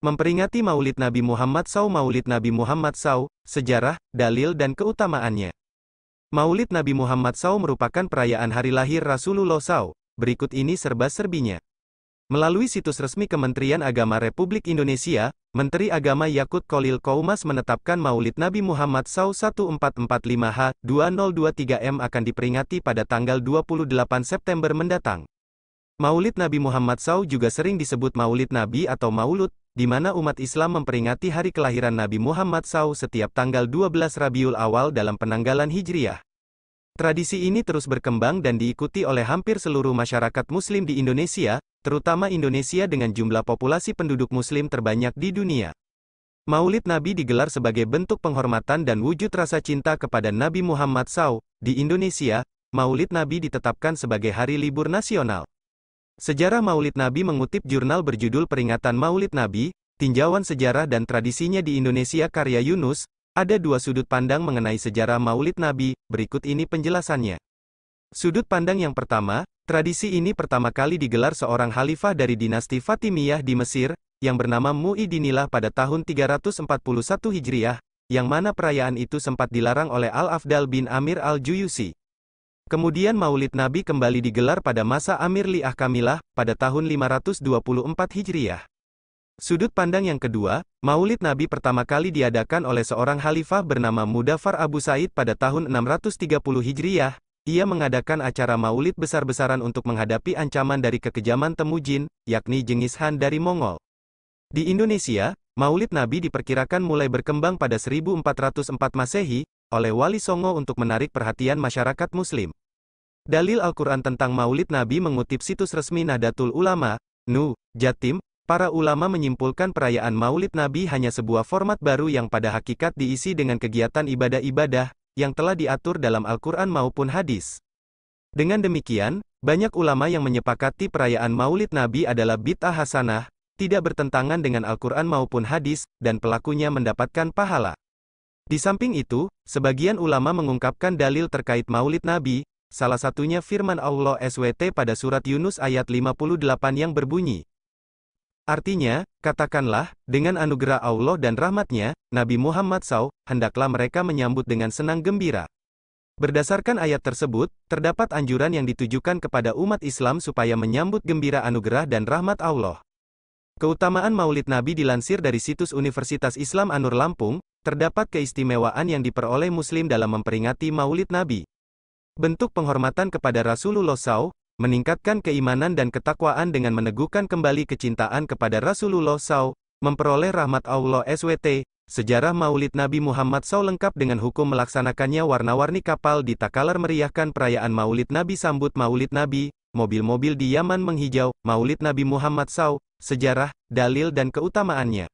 Memperingati Maulid Nabi Muhammad SAW. Maulid Nabi Muhammad SAW, sejarah, dalil dan keutamaannya. Maulid Nabi Muhammad SAW merupakan perayaan hari lahir Rasulullah SAW. Berikut ini serba-serbinya. Melalui situs resmi Kementerian Agama Republik Indonesia, Menteri Agama Yakut Kholil Qoumas menetapkan Maulid Nabi Muhammad SAW 1445H2023M akan diperingati pada tanggal 28 September mendatang. Maulid Nabi Muhammad SAW juga sering disebut Maulid Nabi atau Maulud, di mana umat Islam memperingati hari kelahiran Nabi Muhammad SAW setiap tanggal 12 Rabiul Awal dalam penanggalan Hijriah. Tradisi ini terus berkembang dan diikuti oleh hampir seluruh masyarakat Muslim di Indonesia, terutama Indonesia dengan jumlah populasi penduduk Muslim terbanyak di dunia. Maulid Nabi digelar sebagai bentuk penghormatan dan wujud rasa cinta kepada Nabi Muhammad SAW. Di Indonesia, Maulid Nabi ditetapkan sebagai hari libur nasional. Sejarah Maulid Nabi mengutip jurnal berjudul Peringatan Maulid Nabi, Tinjauan Sejarah dan Tradisinya di Indonesia karya Yunus. Ada dua sudut pandang mengenai sejarah Maulid Nabi, berikut ini penjelasannya. Sudut pandang yang pertama, tradisi ini pertama kali digelar seorang khalifah dari dinasti Fatimiyah di Mesir, yang bernama Mu'idinillah pada tahun 341 Hijriah, yang mana perayaan itu sempat dilarang oleh Al-Afdal bin Amir Al-Juyusi. Kemudian Maulid Nabi kembali digelar pada masa Amir li Ahkamillah, pada tahun 524 Hijriah. Sudut pandang yang kedua, Maulid Nabi pertama kali diadakan oleh seorang khalifah bernama Mudafar Abu Said pada tahun 630 Hijriah. Ia mengadakan acara maulid besar-besaran untuk menghadapi ancaman dari kekejaman Temujin, yakni Genghis Khan dari Mongol. Di Indonesia, Maulid Nabi diperkirakan mulai berkembang pada 1404 Masehi, oleh Wali Songo untuk menarik perhatian masyarakat Muslim. Dalil Al-Quran tentang Maulid Nabi mengutip situs resmi Nahdlatul Ulama, NU, Jatim, para ulama menyimpulkan perayaan Maulid Nabi hanya sebuah format baru yang pada hakikat diisi dengan kegiatan ibadah-ibadah, yang telah diatur dalam Al-Quran maupun hadis. Dengan demikian, banyak ulama yang menyepakati perayaan Maulid Nabi adalah bid'ah hasanah, tidak bertentangan dengan Al-Quran maupun hadis, dan pelakunya mendapatkan pahala. Di samping itu, sebagian ulama mengungkapkan dalil terkait Maulid Nabi, salah satunya firman Allah SWT pada surat Yunus ayat 58 yang berbunyi. Artinya, katakanlah, dengan anugerah Allah dan rahmatnya, Nabi Muhammad SAW, hendaklah mereka menyambut dengan senang gembira. Berdasarkan ayat tersebut, terdapat anjuran yang ditujukan kepada umat Islam supaya menyambut gembira anugerah dan rahmat Allah. Keutamaan Maulid Nabi dilansir dari situs Universitas Islam Anur Lampung, terdapat keistimewaan yang diperoleh Muslim dalam memperingati Maulid Nabi. Bentuk penghormatan kepada Rasulullah SAW, meningkatkan keimanan dan ketakwaan dengan meneguhkan kembali kecintaan kepada Rasulullah SAW, memperoleh rahmat Allah SWT. Sejarah Maulid Nabi Muhammad SAW lengkap dengan hukum melaksanakannya. Warna-warni kapal di Takalar meriahkan perayaan Maulid Nabi. Sambut Maulid Nabi, mobil-mobil di Yaman menghijau. Maulid Nabi Muhammad SAW, sejarah, dalil dan keutamaannya.